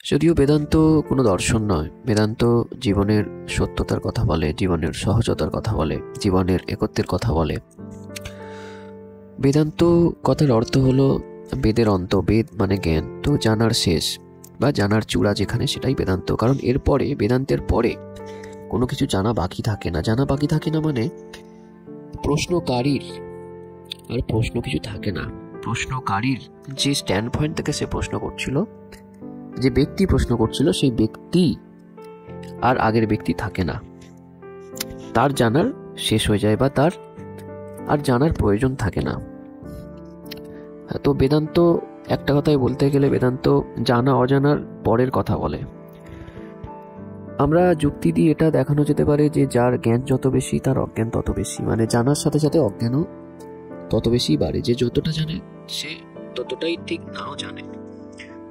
যদিও বেদান্ত কোনো দর্শন নয়, বেদান্ত জীবনের সত্যতার কথা বলে, জীবনের সহজতার কথা বলে, জীবনের একত্বের কথা বলে। বেদান্ত কথার অর্থ হলো বেদের অন্ত, বেদ মানে জ্ঞান, তো জানার শেষ বা জানার চূড়া যেখানে, সেটাই বেদান্ত। কারণ এরপরে, বেদান্তের পরে কোনো কিছু জানা বাকি থাকে না। জানা বাকি থাকে না মানে প্রশ্নকারীর আর প্রশ্ন কিছু থাকে না। প্রশ্নকারীর যে স্ট্যান্ড পয়েন্ট থেকে সে প্রশ্ন করছিল, যে ব্যক্তি প্রশ্ন করছিল, সেই ব্যক্তি আর আগের ব্যক্তি থাকে না। তার জানার শেষ হয়ে যায় বা তার আর জানার প্রয়োজন থাকে না। তো বেদান্ত, একটা কথায় বলতে গেলে, বেদান্ত জানা অজানার পরের কথা বলে। আমরা যুক্তি দিয়ে এটা দেখানো যেতে পারে যে যার জ্ঞান যত বেশি তার অজ্ঞান তত বেশি, মানে জানার সাথে সাথে অজ্ঞানও তত বেশি বাড়ে। যে যতটা জানে সে ততটাই ঠিক নাও জানে।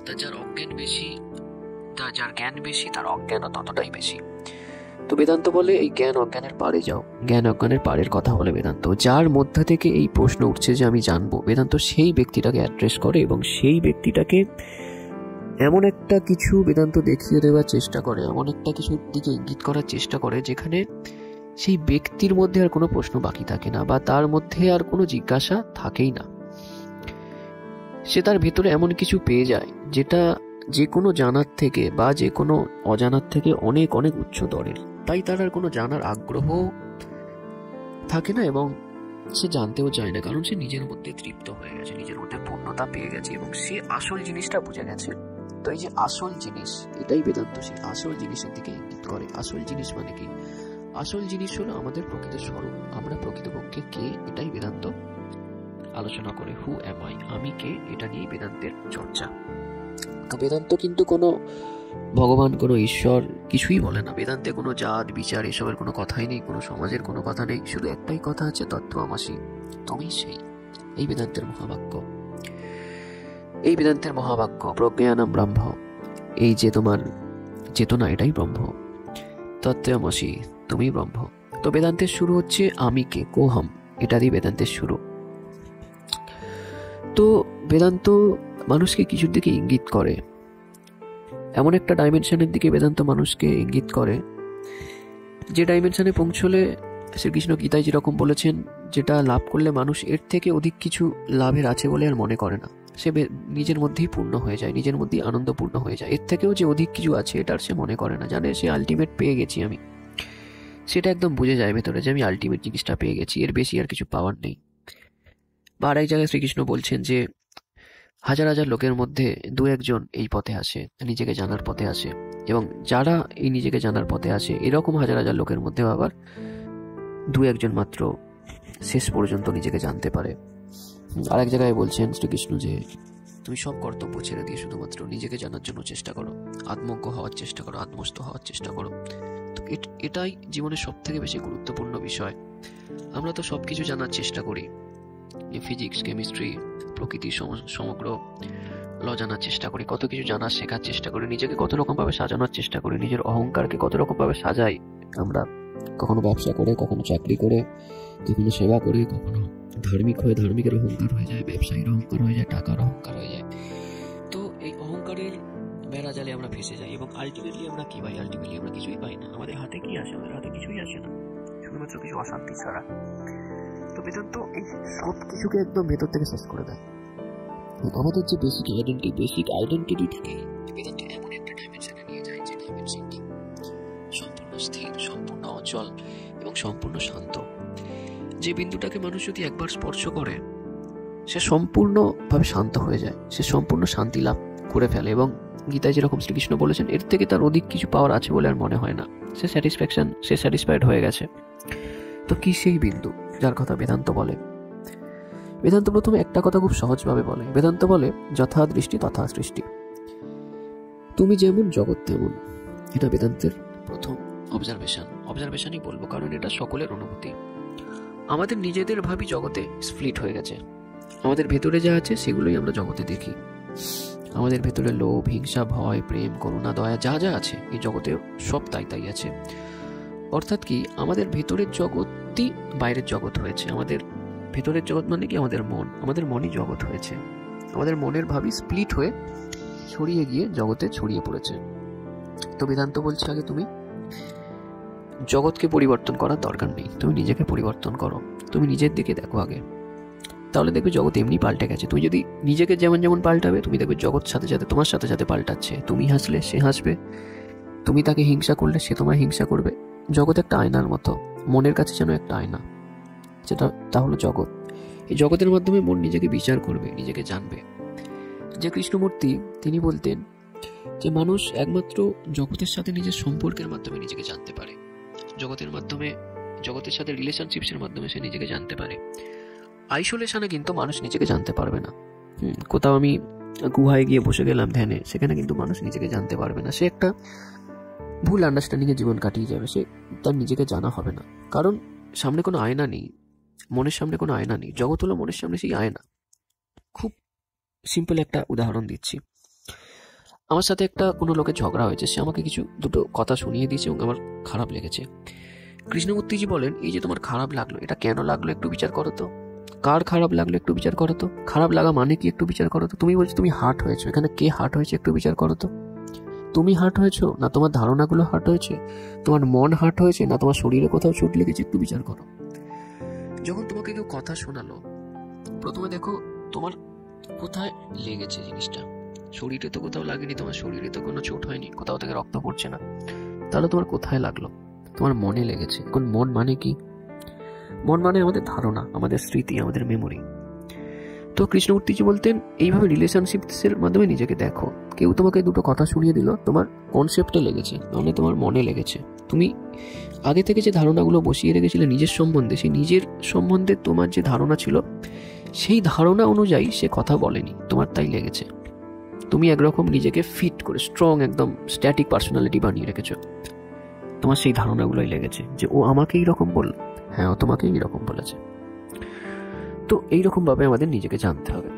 তা যার অজ্ঞান বেশি, যার জ্ঞান বেশি, তার অজ্ঞানও ততটাই বেশি। তো বেদান্ত বলে এই জ্ঞান অজ্ঞানের পারে যাও, জ্ঞান অজ্ঞানের পারের কথা বলে বেদান্ত। যার মধ্যে থেকে এই প্রশ্ন উঠছে যে আমি জানবো, বেদান্ত সেই ব্যক্তিটাকে অ্যাড্রেস করে এবং সেই ব্যক্তিটাকে এমন একটা কিছু বেদান্ত দেখিয়ে দেওয়ার চেষ্টা করে, এমন একটা কিছুর দিকে ইঙ্গিত করার চেষ্টা করে যেখানে সেই ব্যক্তির মধ্যে আর কোনো প্রশ্ন বাকি থাকে না বা তার মধ্যে আর কোনো জিজ্ঞাসা থাকেই না। সে তার ভেতরে এমন কিছু পেয়ে যায় যেটা যে কোনো জানার থেকে বা যে কোনো অজানার থেকে অনেক অনেক উচ্চতরের। তাই তার আর কোনো জানার আগ্রহ থাকে না এবং সে জানতেও চায় না, কারণ সে নিজের মধ্যে তৃপ্ত হয়ে গেছে, নিজের মধ্যে পূর্ণতা পেয়ে গেছে এবং সে আসল জিনিসটা বুঝে গেছে। তো এই যে আসল জিনিস, এটাই বেদান্ত সেই আসল জিনিসের দিকে ইঙ্গিত করে। আসল জিনিস মানে কি? আসল জিনিস হলো আমাদের প্রকৃত স্বরূপ, আমরা প্রকৃতপক্ষে কে, এটাই বেদান্ত আলোচনা করে। হু এম আই, আমি কে, এটা নিয়ে বেদান্তের চর্চা। তো বেদান্ত কিন্তু কোনো ভগবান, কোনো ঈশ্বর কিছুই বলে না। বেদান্তে কোনো জাত বিচার এসবের কোনো কথাই নেই, কোনো সমাজের কোনো কথা নেই। শুধু একটাই কথা আছে, তত্ত্বমসি, তুমি সেই। এই বেদান্তের মহাবাক্য, এই বেদান্তের মহাবাক্য, প্রজ্ঞানম ব্রহ্ম, এই যে তোমার চেতনা, এটাই ব্রহ্ম। তত্ত্বমসি, তুমি ব্রহ্ম। তো বেদান্তের শুরু হচ্ছে আমি কে, কোহম, এটা দিয়ে বেদান্তের শুরু। তো বেদান্ত মানুষকে কিছুর দিকে ইঙ্গিত করে, এমন একটা ডাইমেনশনের দিকে বেদান্ত মানুষকে ইঙ্গিত করে যে ডাইমেনশনে পৌঁছলে শ্রীকৃষ্ণ গীতায় যেরকম বলেছেন, যেটা লাভ করলে মানুষ এর থেকে অধিক কিছু লাভের আছে বলে আর মনে করে না। সে নিজের মধ্যেই পূর্ণ হয়ে যায়, নিজের মধ্যেই আনন্দপূর্ণ হয়ে যায়। এর থেকেও যে অধিক কিছু আছে এটা আর সে মনে করে না, জানে সে আলটিমেট পেয়ে গেছি আমি। সেটা একদম বুঝে যায় ভেতরে যে আমি আলটিমেট জিনিসটা পেয়ে গেছি, এর বেশি আর কিছু পাওয়ার নেই। বা আর এক জায়গায় শ্রীকৃষ্ণ বলছেন যে হাজার হাজার লোকের মধ্যে দু একজন এই পথে আসে, নিজেকে জানার পথে আসে, এবং যারা এই নিজেকে জানার পথে আসে, এরকম হাজার হাজার লোকের মধ্যে আবার দু একজন মাত্র শেষ পর্যন্ত নিজেকে জানতে পারে। আর এক জায়গায় বলছেন শ্রীকৃষ্ণ যে তুমি সব কর্তব্য ছেড়ে দিয়ে শুধুমাত্র নিজেকে জানার জন্য চেষ্টা করো, আত্মজ্ঞ হওয়ার চেষ্টা করো, আত্মস্থ হওয়ার চেষ্টা করো। তো এটাই জীবনের সব থেকে বেশি গুরুত্বপূর্ণ বিষয়। আমরা তো সবকিছু জানার চেষ্টা করি, ফিজিক্স, কেমিস্ট্রি, প্রকৃতি, সমগ্র ল জানার চেষ্টা করি, কত কিছু জানার শেখার চেষ্টা করি, নিজেকে কত রকম ভাবে সাজানোর চেষ্টা করি, নিজের অহংকারকে কত রকম ভাবে সাজাই আমরা। কখনো ব্যবসা করে, কখনো চাকরি করে, কখনো সেবা করে, কখনো ধার্মিক হয়ে ধার্মিকের অহংকার হয়ে যায়, ব্যবসায়ীর অহংকার হয়ে যায়, টাকার অহংকার হয়ে যায়। তো এই অহংকারের বেড়া জালে আমরা ফেসে যাই এবং আলটিমেটলি আমরা কি পাই? আলটিমেটলি আমরা কিছুই পাই না। আমাদের হাতে কি আসে? আমাদের হাতে কিছুই আসে না, শুধুমাত্র কিছু অশান্তি ছাড়া। তো বেদান্ত এই সব কিছুকে একদম ভেতর থেকে শেষ করে দেয়। আমাদের যে বেসিক আইডেন্টিটি থেকে বেদান্ত এমন একটা ডাইমেনশনে নিয়ে যায় যে ডাইমেনশনটি সম্পূর্ণ স্থির, সম্পূর্ণ অচল এবং সম্পূর্ণ শান্ত। যে বিন্দুটাকে মানুষ যদি একবার স্পর্শ করে সে সম্পূর্ণভাবে শান্ত হয়ে যায়, সে সম্পূর্ণ শান্তি লাভ করে ফেলে। এবং গীতায় যেরকম শ্রীকৃষ্ণ বলেছেন, এর থেকে তার অধিক কিছু পাওয়ার আছে বলে আর মনে হয় না। সে স্যাটিসফাইড হয়ে গেছে। তো কি সেই বিন্দু যার কথা বেদান্ত বলে? বেদান্ত প্রথমে একটা কথা খুব সহজভাবে বলে। বেদান্ত বলে যথা দৃষ্টি তথা সৃষ্টি, তুমি যেমন জগৎ তেমন। এটা বেদান্তের প্রথম অবজারভেশনই বলবো, কারণ এটা সকলের অনুভূতি। আমাদের নিজেদের ভাবি জগতে স্প্লিট হয়ে গেছে। আমাদের ভেতরে যা আছে সেগুলোই আমরা জগতে দেখি। আমাদের ভেতরে লোভ, হিংসা, ভয়, প্রেম, করুণা, দয়া যা যা আছে এই জগতে সব তাই আছে। অর্থাৎ কি, আমাদের ভেতরের জগৎই বাইরের জগৎ হয়েছে। আমাদের ভেতরের জগৎ মানে কি? আমাদের মন। আমাদের মনই জগৎ হয়েছে। আমাদের মনের ভাবই স্প্লিট হয়ে ছড়িয়ে গিয়ে জগতে ছড়িয়ে পড়েছে। তো বেদান্ত বলছে আগে তুমি জগৎকে পরিবর্তন করার দরকার নেই, তুমি নিজেকে পরিবর্তন করো, তুমি নিজের দিকে দেখো আগে, তাহলে দেখবে জগৎ এমনি পাল্টে গেছে। তুমি যদি নিজেকে যেমন যেমন পাল্টাবে, তুমি দেখবে জগৎ সাথে সাথে তোমার সাথে সাথে পাল্টাচ্ছে। তুমি হাসলে সে হাসবে, তুমি তাকে হিংসা করলে সে তোমায় হিংসা করবে। জগৎ একটা আয়নার মতো, মনের কাছে যেন একটা আয়না, যেটা তা হলো জগৎ। এই জগতের মাধ্যমে মন নিজেকে বিচার করবে, নিজেকে জানবে। যে কৃষ্ণমূর্তি তিনি বলতেন যে মানুষ একমাত্র জগতের সাথে নিজের সম্পর্কের মাধ্যমে নিজেকে জানতে পারে, জগতের মাধ্যমে, জগতের সাথে রিলেশনশিপসের মাধ্যমে সে নিজেকে জানতে পারে। আইসোলেশনে কিন্তু মানুষ নিজেকে জানতে পারবে না। কোথাও আমি গুহায় গিয়ে বসে গেলাম ধ্যানে, সেখানে কিন্তু মানুষ নিজেকে জানতে পারবে না। সে একটা ভুল আন্ডারস্ট্যান্ডিং এ জীবন কাটিয়ে যাবে, সে তার নিজেকে জানা হবে না। কারণ সামনে কোনো আয়না নেই, মনের সামনে কোনো আয়না নেই। জগৎ হলো মনের সামনে সেই আয়না। খুব সিম্পল একটা উদাহরণ দিচ্ছি। আমার সাথে একটা কোনো লোকের ঝগড়া হয়েছে, সে আমাকে দুটো কথা শুনিয়ে দিয়েছে এবং আমার খারাপ লেগেছে। কৃষ্ণমূর্তিজি বলেন, এই যে তোমার খারাপ লাগলো, এটা কেন লাগলো একটু বিচার করো তো। কার খারাপ লাগলো একটু বিচার করো তো। খারাপ লাগা মানে কি একটু বিচার করো তো। তুমি বলছো তুমি হার্ট হয়েছো, এখানে কে হার্ট হয়েছে একটু বিচার করো তো। তুমি হার্ট হয়েছো না তোমার ধারণাগুলো হার্ট হয়েছে, তোমার মন হার্ট হয়েছে না তোমার শরীরে কোথাও চোট লেগেছে, একটু বিচার করো। যখন তোমাকে কেউ কথা শোনালো, প্রথমে দেখো তোমার কোথায় লেগেছে জিনিসটা। শরীরে তো কোথাও লাগেনি, তোমার শরীরে তো কোনো চোট হয়নি, কোথাও থেকে রক্ত পড়ছে না, তাহলে তোমার কোথায় লাগলো? তোমার মনে লেগেছে। এখন মন মানে কি? মন মানে আমাদের ধারণা, আমাদের স্মৃতি, আমাদের মেমোরি। তো কৃষ্ণমূর্তিজি বলতেন এইভাবে রিলেশনশিপসের মাধ্যমে নিজেকে দেখো। কেউ তোমাকে দুটো কথা শুনিয়ে দিল, তোমার কনসেপ্টে লেগেছে, মানে তোমার মনে লেগেছে। তুমি আগে থেকে যে ধারণাগুলো বসিয়ে রেখেছিলে নিজের সম্বন্ধে, সেই নিজের সম্বন্ধে তোমার যে ধারণা ছিল, সেই ধারণা অনুযায়ী সে কথা বলেনি, তোমার তাই লেগেছে। তুমি একরকম নিজেকে ফিট করে স্ট্রং, একদম স্ট্যাটিক পার্সোনালিটি বানিয়ে রেখেছো, তোমার সেই ধারণাগুলোই লেগেছে যে ও আমাকে এইরকম বলল, হ্যাঁ ও তোমাকে এইরকম বলেছে। তো এইরকম ভাবে আমাদের নিজেকে জানতে হবে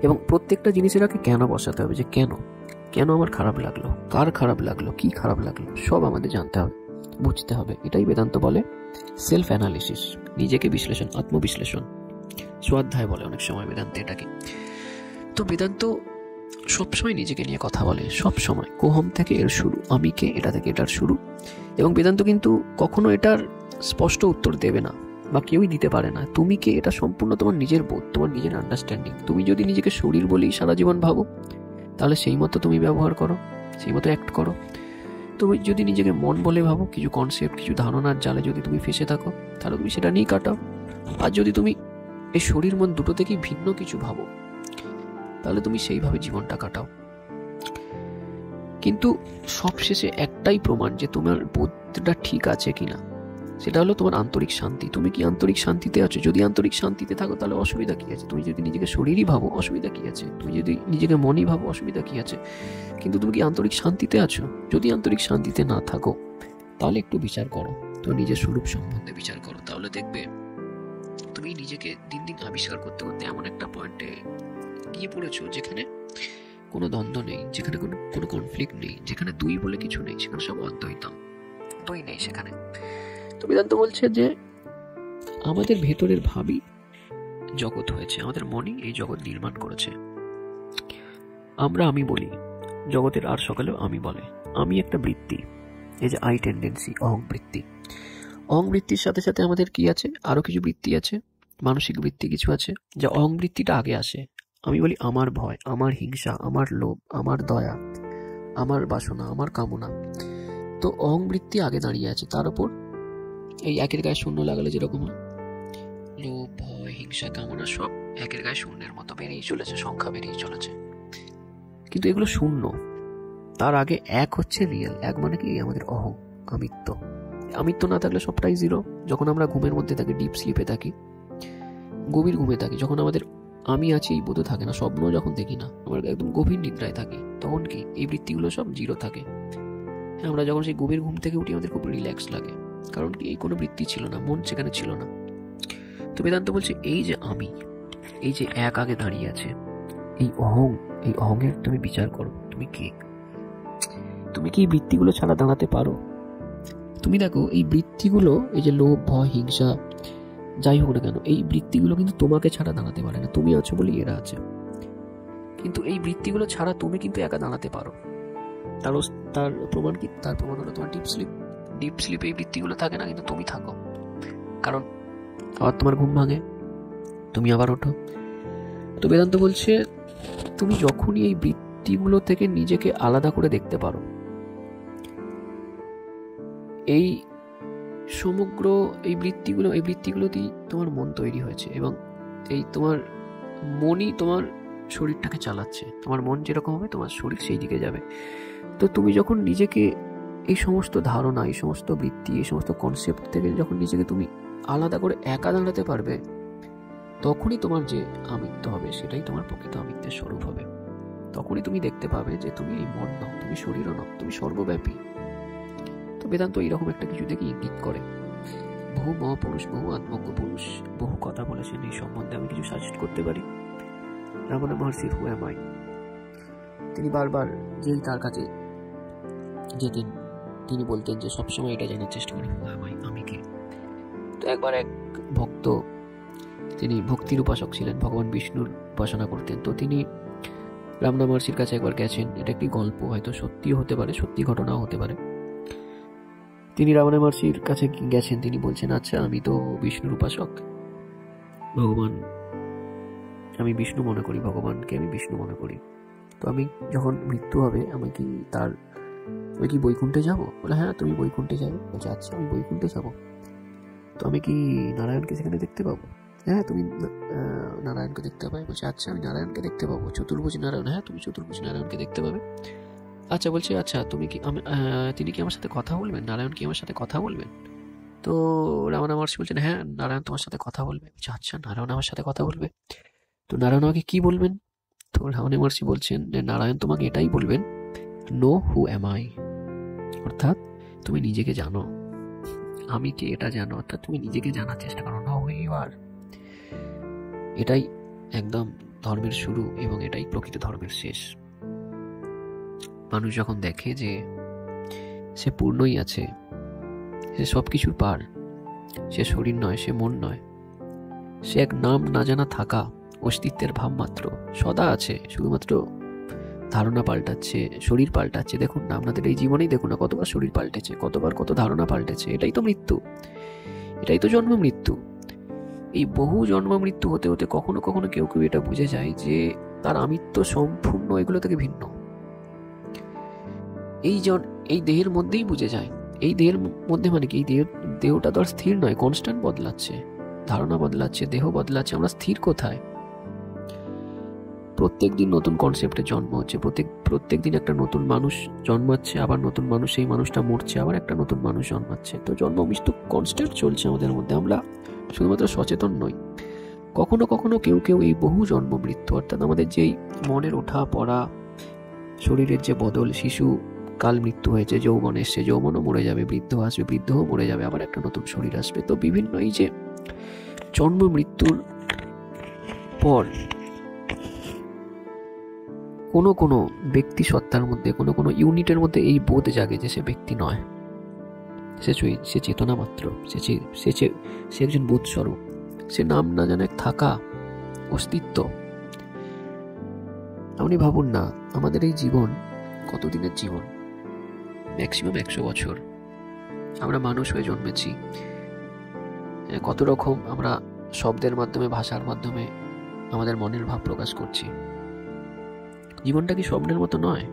এবং প্রত্যেকটা জিনিসের আগে কেন বসাতে হবে, যে কেন কেন আমার খারাপ লাগলো, কার খারাপ লাগলো, কি খারাপ লাগলো, সব আমাদের জানতে হবে, বুঝতে হবে। এটাই বেদান্ত বলে সেলফ অ্যানালিসিস, নিজেকে বিশ্লেষণ, আত্মবিশ্লেষণ, স্বাধ্যায় বলে অনেক সময় বেদান্ত এটাকে। তো বেদান্ত সবসময় নিজেকে নিয়ে কথা বলে, সব সময়। কোহম থেকে এর শুরু, আমি কে এটা থেকে এটার শুরু। এবং বেদান্ত কিন্তু কখনো এটার স্পষ্ট উত্তর দেবে না বা কেউই দিতে পারে না। তুমি কে এটা সম্পূর্ণ তোমার নিজের বোধ, তোমার নিজের আন্ডারস্ট্যান্ডিং। তুমি যদি নিজেকে শরীর বলেই সারা জীবন ভাবো, তাহলে সেই মতো তুমি ব্যবহার করো, সেই মতো অ্যাক্ট করো। তুমি যদি নিজেকে মন বলে ভাবো, কিছু কনসেপ্ট, কিছু ধারণার জালে যদি তুমি ফেসে থাকো, তাহলে তুমি সেটা নিয়ে কাটাও। আর যদি তুমি এই শরীর মন দুটো থেকেই ভিন্ন কিছু ভাবো, তাহলে তুমি সেইভাবে জীবনটা কাটাও। কিন্তু সবশেষে একটাই প্রমাণ যে তোমার বোধটা ঠিক আছে কিনা, সেটা হলো তোমার আন্তরিক শান্তি। তুমি কি আন্তরিক শান্তিতে আছো? যদি আন্তরিক শান্তিতে থাকো, তাহলে অসুবিধা কি আছে? তুমি যদি নিজেকে শরীরই ভাবো, অসুবিধা কি আছে? তুমি যদি নিজেকে মনই ভাবো, অসুবিধা কি আছে? কিন্তু তুমি কি আন্তরিক শান্তিতে আছো? যদি আন্তরিক শান্তিতে না থাকো, তাহলে একটু বিচার করো, তো নিজের স্বরূপ সম্বন্ধে বিচার করো। তাহলে দেখবে তুমি নিজেকে দিন দিন আবিষ্কার করতে করতে এমন একটা পয়েন্টে গিয়ে পড়েছো যেখানে কোনো দ্বন্দ্ব নেই, যেখানে কোনো কনফ্লিক্ট নেই, যেখানে দুই বলে কিছু নেই, সেখানে সব অদ্বৈতম, দুই নেই সেখানে। তো বেদান্ত বলছে যে আমাদের ভেতরের ভাবই জগৎ হয়েছে, আমাদের মনই এই জগৎ নির্মাণ করেছে। আমরা আমি বলি, জগতের আর সকালেও আমি বলে। আমি একটা বৃত্তি, এই যে আই টেন্ডেন্সি, অহং বৃত্তি। অহং বৃত্তির সাথে সাথে আমাদের কি আছে, আরো কিছু বৃত্তি আছে, মানসিক বৃত্তি কিছু আছে, যা অহং বৃত্তিটা আগে আসে। আমি বলি আমার ভয়, আমার হিংসা, আমার লোভ, আমার দয়া, আমার বাসনা, আমার কামনা। তো অহং বৃত্তি আগে দাঁড়িয়ে আছে, তার উপর এই একের গায়ে শূন্য লাগালে যেরকম লোভ, ভয়, হিংসা, কামনা সব একের গায়ে শূন্যের মতো বেরিয়ে চলেছে, সংখ্যা বেরিয়ে চলেছে। কিন্তু এগুলো শূন্য, তার আগে এক হচ্ছে রিয়েল। এক মানে কি, আমাদের অহং, আমিত্ব। আমিত্ব না থাকলে সবটাই জিরো। যখন আমরা ঘুমের মধ্যে থাকি, ডিপ স্লিপে থাকি, গভীর ঘুমে থাকি, যখন আমাদের আমি আছি এই বোধ থাকে না, স্বপ্ন যখন দেখি না, আমরা একদম গভীর নিদ্রায় থাকি, তখন কি এই বৃত্তিগুলো সব জিরো থাকে। আমরা যখন সেই গভীর ঘুম থেকে উঠি, আমাদের খুব রিল্যাক্স লাগে, কারণ কি এই কোনো বৃত্তি ছিল না, মন সেখানে ছিল না। তো বেদান্ত বলছে এই যে আমি, এই যে এক আগে দাঁড়িয়ে আছে, এই অহং, এই অহংয়ের তুমি বিচার করো। তুমি কে? তুমি কি এই বৃত্তিগুলো ছাড়া দাঁড়াতে পারো? তুমি দেখো এই বৃত্তিগুলো, এই যে লোভ, ভয়, হিংসা, যাই হোক না কেন, এই বৃত্তিগুলো কিন্তু তোমাকে ছাড়া দাঁড়াতে পারে না। তুমি আছো বলি এরা আছে। কিন্তু এই বৃত্তিগুলো ছাড়া তুমি কিন্তু একা দাঁড়াতে পারো। তার প্রমাণ কি? তার প্রমাণ হলো তোমার ডিপ স্লিপে এই বৃত্তিগুলো থাকে না, কিন্তু তুমি থাকো। কারণ আবার তোমার ঘুম ভাঙে, তুমি আবার ওঠো। তো বেদান্ত বলছে তুমি যখনই এই বৃত্তিগুলো থেকে নিজেকে আলাদা করে দেখতে পারো, এই সমগ্র এই বৃত্তিগুলোতেই তোমার মন তৈরি হয়েছে, এবং এই তোমার মনই তোমার শরীরটাকে চালাচ্ছে। তোমার মন যেরকম হবে তোমার শরীর সেই দিকে যাবে। তো তুমি যখন নিজেকে এই সমস্ত ধারণা, এই সমস্ত বৃত্তি, এই সমস্ত কনসেপ্ট থেকে যখন নিজেকে তুমি আলাদা করে একা দাঁড়াতে পারবে, তখনই তোমার যে আমিত্ব হবে সেটাই তোমার প্রকৃত আমিত্বের স্বরূপ হবে। তখনই তুমি দেখতে পাবে যে তুমি এই মন নও, তুমি শরীরও নও, তুমি সর্বব্যাপী। তো বেদান্ত এইরকম একটা কিছু থেকে ইঙ্গিত করে। বহু মহাপুরুষ, বহু আত্মজ্ঞ পুরুষ বহু কথা বলেছেন এই সম্বন্ধে। আমি কিছু সাজেস্ট করতে পারি। রামানা মহর্ষির হু অ্যাম আই, তিনি বারবার যেই তার কাছে যেতেন তিনি বলতেন যে সবসময় এটা জানার চেষ্টা করেন হু অ্যাম আই, আমি কে। তো একবার এক ভক্ত, তিনি ভক্তির উপাসক ছিলেন, ভগবান বিষ্ণুর উপাসনা করতেন। তো তিনি রামনা মহর্ষির কাছে একবার গেছেন। এটা একটি গল্প, হয়তো সত্যিও হতে পারে, সত্যি ঘটনাও হতে পারে। তিনি রামনা মহর্ষির কাছে গেছেন, তিনি বলছেন আচ্ছা আমি তো বিষ্ণুর উপাসক, ভগবান আমি বিষ্ণু মনে করি, ভগবানকে আমি বিষ্ণু মনে করি। তো আমি যখন মৃত্যু হবে আমি কি বৈকুণ্ঠে যাবো? বলে হ্যাঁ তুমি বৈকুণ্ঠে যাবে। বলছে আচ্ছা আমি বৈকুণ্ঠে যাবো, তো আমি কি নারায়ণকে সেখানে দেখতে পাবো? হ্যাঁ তুমি নারায়ণকে দেখতে পাবে। বলছে আচ্ছা আমি নারায়ণকে দেখতে পাবো, চতুর্ভুজ নারায়ণ। হ্যাঁ তুমি চতুর্ভুজ নারায়ণকে দেখতে পাবে। আচ্ছা বলছে আচ্ছা তুমি কি তিনি কি আমার সাথে কথা বলবেন? নারায়ণ কি আমার সাথে কথা বলবেন? তো রামানা মহর্ষি বলছেন হ্যাঁ নারায়ণ তোমার সাথে কথা বলবে। বলছে আচ্ছা নারায়ণ আমার সাথে কথা বলবে, তো নারায়ণ আমাকে কি বলবেন? তো রামানা মহর্ষি বলছেন যে নারায়ণ তোমাকে এটাই বলবেন, নো হু অ্যাম আই, অর্থাৎ তুমি নিজেকে জানো, আমি কে এটা জানো, অর্থাৎ তুমি নিজেকে জানার চেষ্টা করো, নো হু ইউ আর। এটাই একদম ধর্মের শুরু এবং এটাই প্রকৃত ধর্মের শেষ। মানুষ যখন দেখে যে সে পূর্ণই আছে, সে সব কিছুর পার, সে শরীর নয়, সে মন নয়, সে এক নাম না জানা থাকা অস্তিত্বের ভাব মাত্র, সদা আছে, শুধুমাত্র ধারণা পাল্টাচ্ছে, শরীর পাল্টাচ্ছে। দেখুন না আপনাদের এই জীবনেই দেখুন না কতবার শরীর পাল্টেছে, কতবার কত ধারণা পাল্টেছে। এটাই তো মৃত্যু, এটাই তো জন্ম মৃত্যু। এই বহু জন্ম মৃত্যু হতে হতে কখনো কখনো কেউ কেউ এটা বুঝে যায় যে তার আমিত্ব সম্পূর্ণ এগুলো থেকে ভিন্ন। এই দেহের মধ্যেই বুঝে যায়। এই দেহের মধ্যে মানে কি, এই দেহটা তো আর স্থির নয়, কনস্ট্যান্ট বদলাচ্ছে, ধারণা বদলাচ্ছে, দেহ বদলাচ্ছে। আমরা স্থির কোথায়? প্রত্যেক দিন নতুন কনসেপ্টে জন্ম হচ্ছে, প্রত্যেক দিন একটা নতুন মানুষ জন্মাচ্ছে, আবার নতুন মানুষ, সেই মানুষটা মরছে, আবার একটা নতুন মানুষ জন্মাচ্ছে। তো জন্ম মৃত্যু কনস্ট্যান্ট চলছে আমাদের মধ্যে। আমরা শুধুমাত্র সচেতন নই, কখনো কখনো কেউ কেউ এই বহু জন্ম মৃত্যু, অর্থাৎ আমাদের যেই মনের ওঠা পড়া, শরীরের যে বদল, শিশু কাল মৃত্যু হয়েছে, যৌবন এসছে, যৌবনও মরে যাবে, বৃদ্ধ আসবে, বৃদ্ধও মরে যাবে, আবার একটা নতুন শরীর আসবে। তো বিভিন্ন এই যে জন্ম মৃত্যুর পর কোনো ব্যক্তি সত্তার মধ্যে, কোনো ইউনিটের মধ্যে এই বোধ জাগে যে সে ব্যক্তি নয়, সে চেতনা মাত্র, সে একজন বোধ স্বরূপ, সে নাম না জানে থাকা অস্তিত্ব। আপনি ভাবুন না আমাদের এই জীবন কতদিনের জীবন? ম্যাক্সিমাম 100 বছর। আমরা মানুষ হয়ে জন্মেছি, কত রকম আমরা শব্দের মাধ্যমে, ভাষার মাধ্যমে আমাদের মনের ভাব প্রকাশ করছি। জীবনটা কি স্বপ্নের মতো নয়?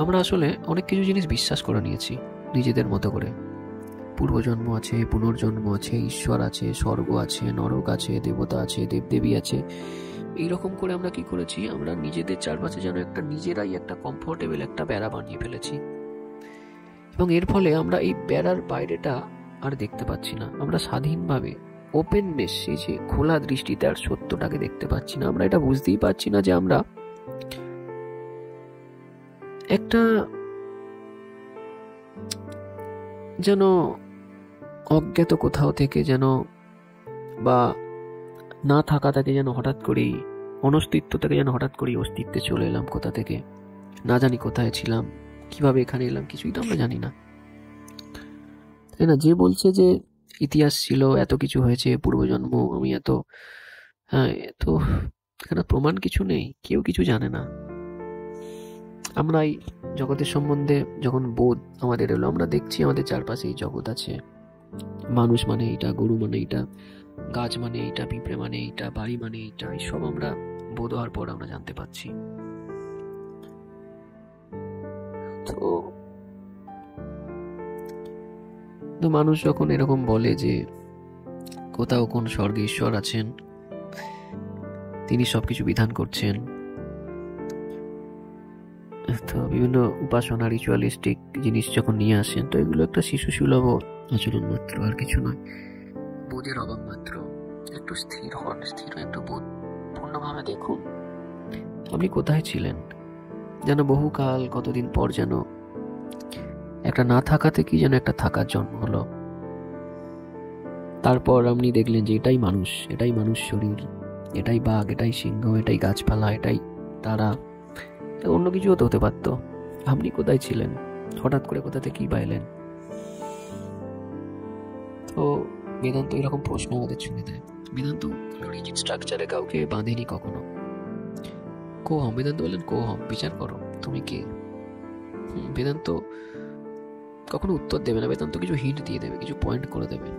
আমরা আসলে অনেক কিছু জিনিস বিশ্বাস করে নিয়েছি নিজেদের মতো করে। পূর্বজন্ম আছে, পুনর্জন্ম আছে, ঈশ্বর আছে, স্বর্গ আছে, নরক আছে, দেবতা আছে, দেবদেবী আছে। এইরকম করে আমরা কি করেছি, আমরা নিজেদের চারপাশে যেন একটা নিজেরাই একটা কমফোর্টেবল একটা বেড়া বানিয়ে ফেলেছি, এবং এর ফলে আমরা এই বেড়ার বাইরেটা আর দেখতে পাচ্ছি না। আমরা স্বাধীনভাবে ওপেননেস, সেই যে খোলা দৃষ্টিতে আর সত্যটাকে দেখতে পাচ্ছি না। আমরা এটা বুঝতেই পারছি না যে আমরা একটা যেন অজ্ঞাত কোথাও থেকে যেন, বা না থাকা থেকে যেন হঠাৎ করেই, অনস্তিত্ব থেকে যেন হঠাৎ করেই অস্তিত্বে চলে এলাম। কোথা থেকে না জানি, কোথায় ছিলাম, কিভাবে এখানে এলাম, কিছুই তো আমরা জানি না, তাই না? যে বলছে যে ইতিহাস ছিল, এত কিছু হয়েছে, পূর্বজন্ম, আমি এত, হ্যাঁ তো এখানে প্রমাণ কিছু নেই, কেউ কিছু জানে না। আমরা এই জগতের সম্বন্ধে যখন বোধ আমাদের এলো, আমরা দেখছি আমাদের চারপাশে এই জগৎ আছে, মানুষ মানে এইটা, গরু মানে এইটা, গাছ মানে এইটা, পিঁপড়ে মানে এইটা, বাড়ি মানে এইটা, এইসব আমরা বোধ হওয়ার পর আমরা জানতে পারছি। তো মানুষ যখন এরকম বলে যে কোথাও কোন স্বর্গে ঈশ্বর আছেন, তিনি সবকিছু বিধান করছেন, তো বিভিন্ন উপাসনা রিচুয়ালিস্টিক জিনিস যখন নিয়ে আসেন, তো এগুলো একটা শিশু সুলভ আচরণ মাত্র, আর কিছু নয়, বোধের অভাব মাত্র। একটু স্থির হন, স্থির হয়ে একটু বোধ পূর্ণভাবে দেখুন আপনি কোথায় ছিলেন। যেন বহুকাল কতদিন পর যেন একটা না থাকা থেকেই যেন একটা থাকার জন্ম হলো। তারপর আপনি দেখলেন যে এটাই মানুষ, এটাই মানুষ শরীর, এটাই বাঘ, এটাই সিংহ, এটাই গাছপালা, এটাই তারা, অন্য কিছু তো হতে পারতো। আপনি কোথায় ছিলেন, হঠাৎ করে কোথা থেকে পাইলেন? তো বেদান্ত এরকম প্রশ্ন আমাদের ছুঁয়ে দেয়। বেদান্ত রিজিড স্ট্রাকচারে কাউকে বাঁধেনি কখনো। কোহম, বেদান্ত বললেন কোহম, বিচার করো তুমি কে। বেদান্ত কখনো উত্তর দেবে না, বেদান্ত কিছু হিন্ট দিয়ে দেবে, কিছু পয়েন্ট করে দেবে।